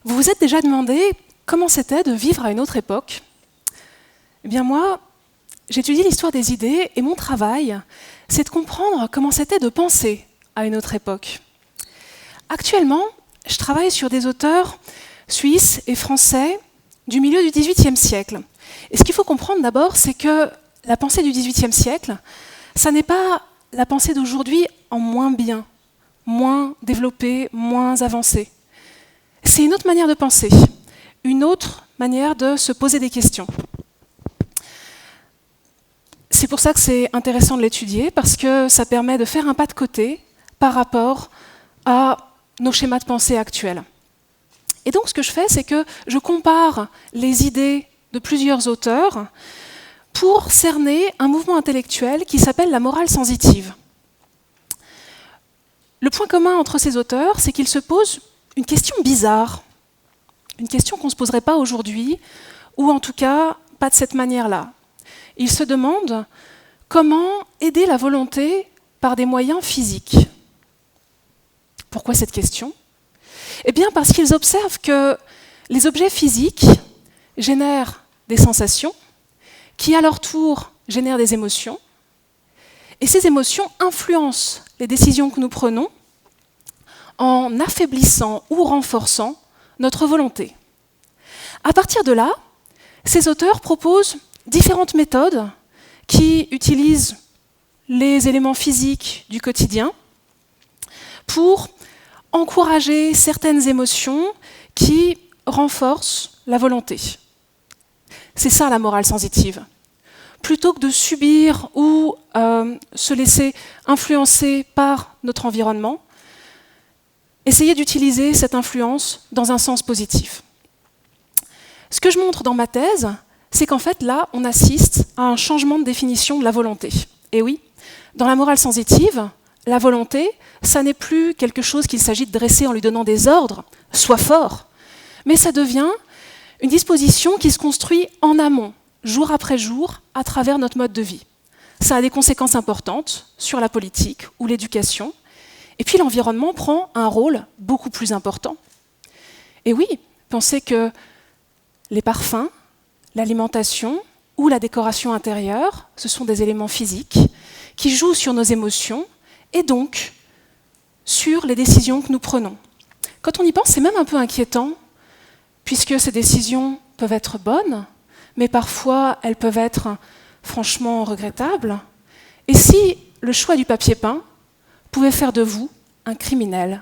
Vous vous êtes déjà demandé comment c'était de vivre à une autre époque? Eh bien moi, j'étudie l'histoire des idées et mon travail, c'est de comprendre comment c'était de penser à une autre époque. Actuellement, je travaille sur des auteurs suisses et français du milieu du XVIIIe siècle. Et ce qu'il faut comprendre d'abord, c'est que la pensée du XVIIIe siècle, ça n'est pas la pensée d'aujourd'hui en moins bien, moins développée, moins avancée. C'est une autre manière de penser, une autre manière de se poser des questions. C'est pour ça que c'est intéressant de l'étudier, parce que ça permet de faire un pas de côté par rapport à nos schémas de pensée actuels. Et donc ce que je fais, c'est que je compare les idées de plusieurs auteurs pour cerner un mouvement intellectuel qui s'appelle la morale sensitive. Le point commun entre ces auteurs, c'est qu'ils se posent une question bizarre, une question qu'on ne se poserait pas aujourd'hui, ou en tout cas pas de cette manière-là. Ils se demandent comment aider la volonté par des moyens physiques. Pourquoi cette question ? Eh bien parce qu'ils observent que les objets physiques génèrent des sensations, qui à leur tour génèrent des émotions, et ces émotions influencent les décisions que nous prenons en affaiblissant ou renforçant notre volonté. À partir de là, ces auteurs proposent différentes méthodes qui utilisent les éléments physiques du quotidien pour encourager certaines émotions qui renforcent la volonté. C'est ça la morale sensitive. Plutôt que de subir ou se laisser influencer par notre environnement, essayez d'utiliser cette influence dans un sens positif. Ce que je montre dans ma thèse, c'est qu'en fait, là, on assiste à un changement de définition de la volonté. Et oui, dans la morale sensitive, la volonté, ça n'est plus quelque chose qu'il s'agit de dresser en lui donnant des ordres, sois fort, mais ça devient une disposition qui se construit en amont, jour après jour, à travers notre mode de vie. Ça a des conséquences importantes sur la politique ou l'éducation, et puis l'environnement prend un rôle beaucoup plus important. Et oui, pensez que les parfums, l'alimentation ou la décoration intérieure, ce sont des éléments physiques qui jouent sur nos émotions et donc sur les décisions que nous prenons. Quand on y pense, c'est même un peu inquiétant, puisque ces décisions peuvent être bonnes, mais parfois elles peuvent être franchement regrettables. Et si le choix du papier peint pouvait faire de vous un criminel